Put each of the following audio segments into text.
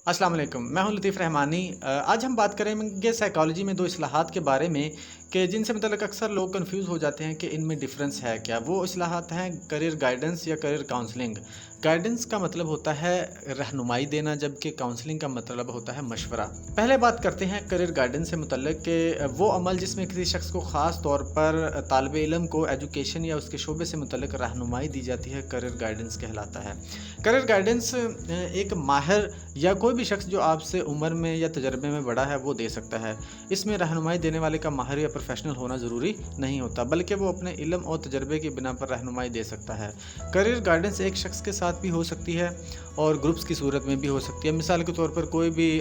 अस्सलाम वालेकुम, मैं हूं लतीफ़ रहमानी। आज हम बात करेंगे साइकोलॉजी में 2 इस्लाहात के बारे में कि जिनसे मतलब अक्सर लोग कन्फ्यूज़ हो जाते हैं कि इनमें डिफ़रेंस है क्या? वो इस्लाहात हैं करियर गाइडेंस या करियर काउंसलिंग। गाइडेंस का मतलब होता है रहनुमाई देना, जबकि काउंसलिंग का मतलब होता है मशवरा। पहले बात करते हैं करियर गाइडेंस से मुतल्लिक़ कि वो अमल जिसमें किसी शख़्स को ख़ास तौर पर तालिब इल्म को एजुकेशन या उसके शोबे से मुतल्लिक़ रहनुमाई दी जाती है, करियर गाइडेंस कहलाता है। करियर गाइडेंस एक माहिर या कोई भी शख्स जो आपसे उम्र में या तजर्बे में बड़ा है वो दे सकता है। इसमें रहनुमाई देने वाले का माहिर या प्रोफेशनल होना ज़रूरी नहीं होता, बल्कि वो अपने इल्म और तजर्बे की बिना पर रहनुमाई दे सकता है। करियर गाइडेंस एक शख्स के साथ भी हो सकती है और ग्रुप्स की सूरत में भी हो सकती है। मिसाल के तौर पर कोई भी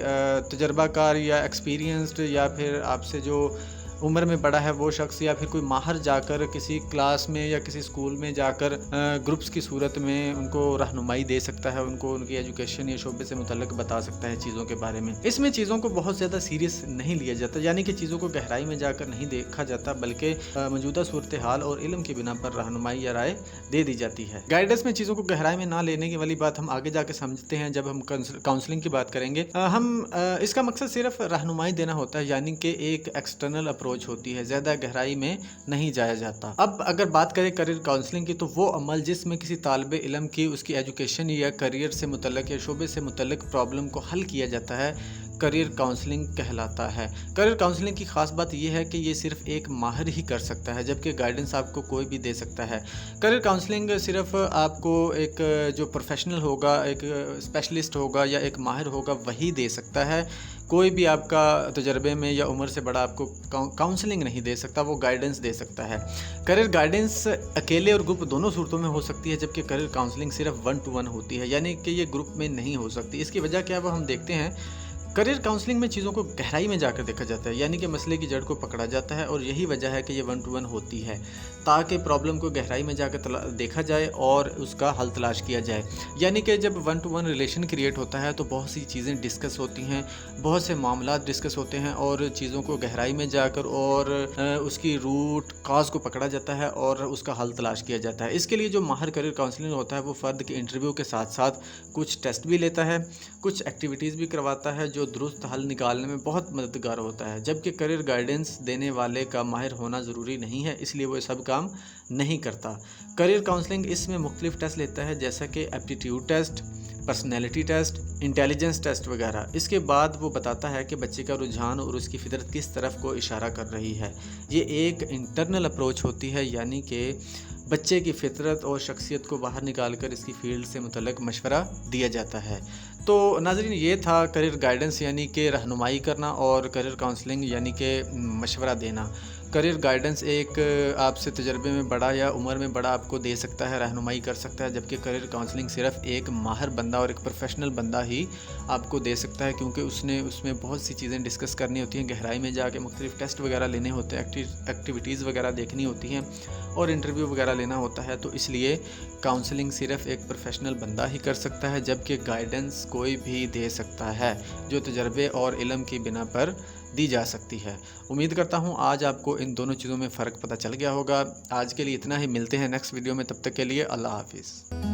तजर्बाकार या एक्सपीरियंस्ड या फिर आपसे जो उम्र में बड़ा है वो शख्स या फिर कोई माहिर जाकर किसी क्लास में या किसी स्कूल में जाकर ग्रुप्स की सूरत में उनको रहनुमाई दे सकता है, उनको उनकी एजुकेशन या शोबे से मुतल्लिक बता सकता है चीज़ों के बारे में। इसमें चीज़ों को बहुत ज़्यादा सीरियस नहीं लिया जाता, यानी कि चीज़ों को गहराई में जाकर नहीं देखा जाता, बल्कि मौजूदा सूरत हाल और इल्म की बिना पर रहनुमाई या राय दे दी जाती है। गाइडेंस में चीज़ों को गहराई में ना लेने की वाली बात हम आगे जाकर समझते हैं जब हम काउंसलिंग की बात करेंगे। इसका मकसद सिर्फ रहनुमाई देना होता है, यानी कि एक एक्सटर्नल अप्रोच होती है, ज़्यादा गहराई में नहीं जाया जाता। अब अगर बात करें करियर काउंसलिंग की, तो वो अमल जिसमें किसी तालिबे इल्म की उसकी एजुकेशन या करियर से मुतल्लिक या शोबे से मुतल्लिक प्रॉब्लम को हल किया जाता है, करियर काउंसलिंग कहलाता है। करियर काउंसलिंग की ख़ास बात यह है कि ये सिर्फ एक माहिर ही कर सकता है, जबकि गाइडेंस आपको कोई भी दे सकता है। करियर काउंसलिंग सिर्फ आपको एक जो प्रोफेशनल होगा, एक स्पेशलिस्ट होगा या एक माहिर होगा वही दे सकता है। कोई भी आपका तजर्बे में या उम्र से बड़ा आपको काउंसलिंग नहीं दे सकता, वो गाइडेंस दे सकता है। करियर गाइडेंस अकेले और ग्रुप दोनों सूरतों में हो सकती है, जबकि करियर काउंसलिंग सिर्फ 1 to 1 होती है, यानी कि ये ग्रुप में नहीं हो सकती। इसकी वजह क्या है वो हम देखते हैं। करियर काउंसलिंग में चीज़ों को गहराई में जाकर देखा जाता है, यानी कि मसले की जड़ को पकड़ा जाता है, और यही वजह है कि ये 1 to 1 होती है, ताकि प्रॉब्लम को गहराई में जाकर देखा जाए और उसका हल तलाश किया जाए। यानी कि जब 1 to 1 रिलेशन क्रिएट होता है तो बहुत सी चीज़ें डिस्कस होती हैं, बहुत से मामला डिस्कस होते हैं और चीज़ों को गहराई में जाकर और उसकी रूट काज को पकड़ा जाता है और उसका हल तलाश किया जाता है। इसके लिए जो माहिर करियर काउंसलिंग होता है वो फ़र्द के इंटरव्यू के साथ साथ कुछ टेस्ट भी लेता है, कुछ एक्टिविटीज़ भी करवाता है जो दुरुस्त हल निकालने में बहुत मददगार होता है। जबकि करियर गाइडेंस देने वाले का माहिर होना ज़रूरी नहीं है, इसलिए वो सब काम नहीं करता। करियर काउंसलिंग इसमें मुख्तलिफ टेस्ट लेता है, जैसा कि aptitude test, personality test, intelligence test वगैरह। इसके बाद वो बताता है कि बच्चे का रुझान और उसकी फितरत किस तरफ को इशारा कर रही है। ये एक इंटरनल अप्रोच होती है, यानी कि बच्चे की फितरत और शख्सियत को बाहर निकाल कर इसकी फील्ड से मुतल्लिक मशवरा दिया जाता है। तो नाज़रीन, ये था करियर गाइडेंस यानी कि रहनुमाई करना, और करियर काउंसलिंग यानी कि मशवरा देना। करियर गाइडेंस एक आपसे तजर्बे में बड़ा या उम्र में बड़ा आपको दे सकता है, रहनुमाई कर सकता है, जबकि करियर काउंसलिंग सिर्फ एक माहिर बंदा और एक प्रोफेशनल बंदा ही आपको दे सकता है, क्योंकि उसने उसमें बहुत सी चीज़ें डिस्कस करनी होती हैं, गहराई में जाके मुख्तलिफ टेस्ट वगैरह लेने होते हैं, एक्टिविटीज़ वगैरह देखनी होती हैं और इंटरव्यू वगैरह लेना होता है। तो इसलिए काउंसलिंग सिर्फ एक प्रोफेशनल बंदा ही कर सकता है, जबकि गाइडेंस कोई भी दे सकता है जो तजर्बे और इल्म की बिना पर दी जा सकती है। उम्मीद करता हूँ आज आपको इन दोनों चीज़ों में फ़र्क पता चल गया होगा। आज के लिए इतना ही, मिलते हैं नेक्स्ट वीडियो में, तब तक के लिए अल्लाह हाफ़िज़।